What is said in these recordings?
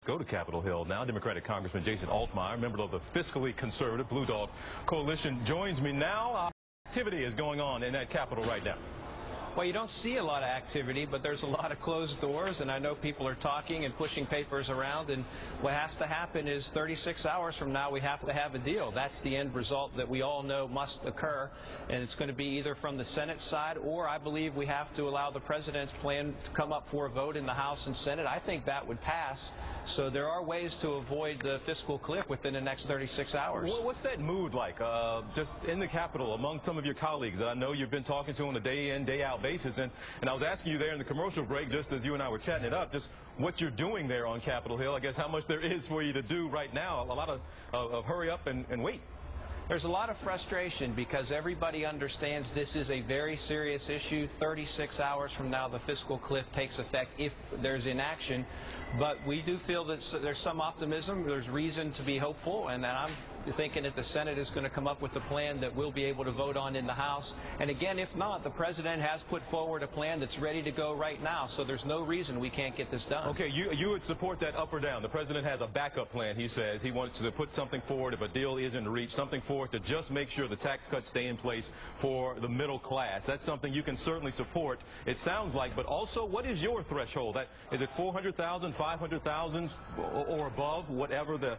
Go to Capitol Hill now. Democratic Congressman Jason Altmire, member of the fiscally conservative Blue Dog Coalition, joins me now. Activity is going on in that Capitol right now. Well, you don't see a lot of activity, but there's a lot of closed doors, and I know people are talking and pushing papers around, and what has to happen is 36 hours from now we have to have a deal. That's the end result that we all know must occur, and it's going to be either from the Senate side, or I believe we have to allow the president's plan to come up for a vote in the House and Senate. I think that would pass, so there are ways to avoid the fiscal cliff within the next 36 hours. What's that mood like just in the Capitol among some of your colleagues that I know you've been talking to on a day-in, day-out basis, and I was asking you there in the commercial break, just as you and I were chatting it up, just what you're doing there on Capitol Hill, I guess how much there is for you to do right now, a lot of hurry up and wait. There's a lot of frustration because everybody understands this is a very serious issue. 36 hours from now, the fiscal cliff takes effect if there's inaction. But we do feel that there's some optimism. There's reason to be hopeful, and I'm thinking that the Senate is going to come up with a plan that we'll be able to vote on in the House. And again, if not, the president has put forward a plan that's ready to go right now, so there's no reason we can't get this done. Okay, you would support that up or down? The president has a backup plan, he says. He wants to put something forward if a deal isn't reached, something forward to just make sure the tax cuts stay in place for the middle class. That's something you can certainly support, it sounds like. But also, what is your threshold? Is it 400,000, 500,000 or above, whatever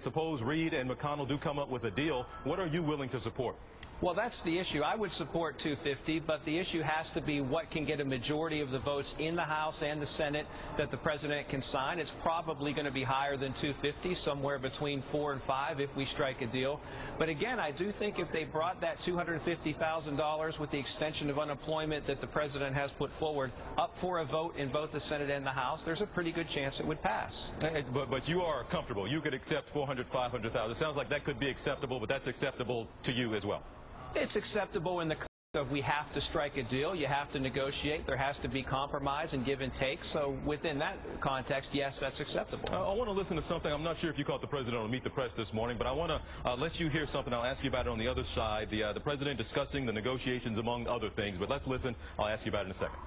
suppose Reid and McConnell do come up with a deal? What are you willing to support? Well, that's the issue. I would support 250, but the issue has to be what can get a majority of the votes in the House and the Senate that the president can sign. It's probably going to be higher than 250, somewhere between 4 and 5 if we strike a deal. But again, I do think if they brought that $250,000 with the extension of unemployment that the president has put forward up for a vote in both the Senate and the House, there's a pretty good chance it would pass. But you are comfortable. You could accept 400, 500,000. It sounds like that could be acceptable, but that's acceptable to you as well. It's acceptable in the context of we have to strike a deal, you have to negotiate, there has to be compromise and give and take. So within that context, yes, that's acceptable. I want to listen to something. I'm not sure if you caught the president on Meet the Press this morning, but I want to let you hear something. I'll ask you about it on the other side. The president discussing the negotiations among other things. But let's listen. I'll ask you about it in a second.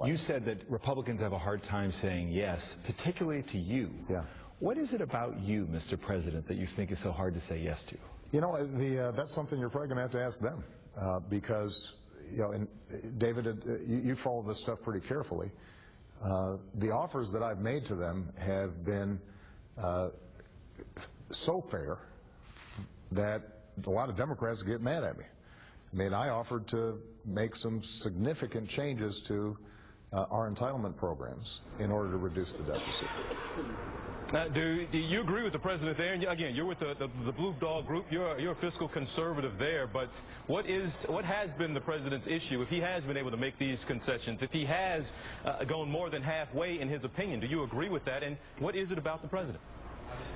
You said that Republicans have a hard time saying yes, particularly to you. Yeah. What is it about you, Mr. President, that you think is so hard to say yes to? You know, that's something you're probably going to have to ask them because, you know, and David, you follow this stuff pretty carefully. The offers that I've made to them have been so fair that a lot of Democrats get mad at me. I mean, I offered to make some significant changes to our entitlement programs in order to reduce the deficit. Do you agree with the president there? And again, you're with the Blue Dog Group. You're a fiscal conservative there. But what has been the president's issue? If he has been able to make these concessions, if he has gone more than halfway in his opinion, do you agree with that? And what is it about the president?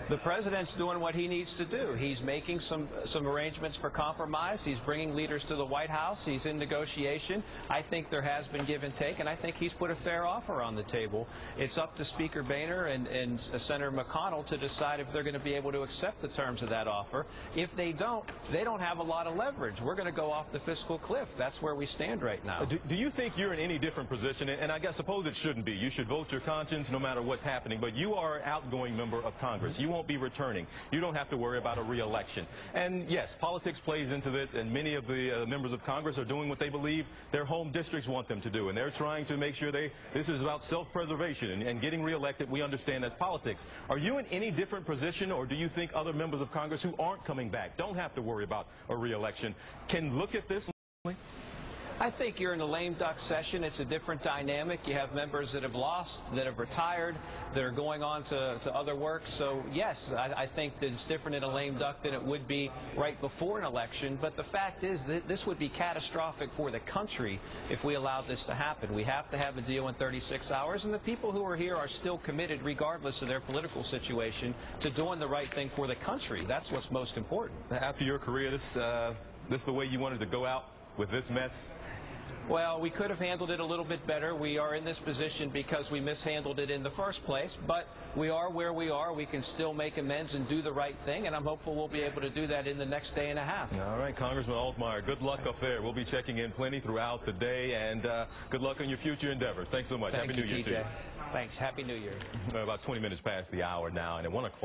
The president's doing what he needs to do. He's making some arrangements for compromise. He's bringing leaders to the White House. He's in negotiation. I think there has been give and take, and I think he's put a fair offer on the table. It's up to Speaker Boehner and Senator McConnell to decide if they're going to be able to accept the terms of that offer. If they don't have a lot of leverage. We're going to go off the fiscal cliff. That's where we stand right now. Do you think you're in any different position? And I guess suppose it shouldn't be. You should vote your conscience no matter what's happening. But you are an outgoing member of Congress. You won't be returning. You don't have to worry about a re-election. And yes, politics plays into this, and many of the members of Congress are doing what they believe their home districts want them to do, and they're trying to make sure this is about self-preservation and getting re-elected. We understand that's politics. Are you in any different position, or do you think other members of Congress who aren't coming back, don't have to worry about a re-election, can look at this? I think you're in a lame duck session. It's a different dynamic. You have members that have lost, that have retired, that are going on to other work. So, yes, I think that it's different in a lame duck than it would be right before an election. But the fact is that this would be catastrophic for the country if we allowed this to happen. We have to have a deal in 36 hours, and the people who are here are still committed, regardless of their political situation, to doing the right thing for the country. That's what's most important. After your career, this the way you wanted to go out? With this mess? Well, we could have handled it a little bit better. We are in this position because we mishandled it in the first place, but we are where we are. We can still make amends and do the right thing, and I'm hopeful we'll be able to do that in the next day and a half. All right, Congressman Altmire, good luck up there. We'll be checking in plenty throughout the day, and good luck on your future endeavors. Thanks so much. Happy New Year TJ. to you. Thanks. Happy New Year. About 20 minutes past the hour now, and at 1 o'clock.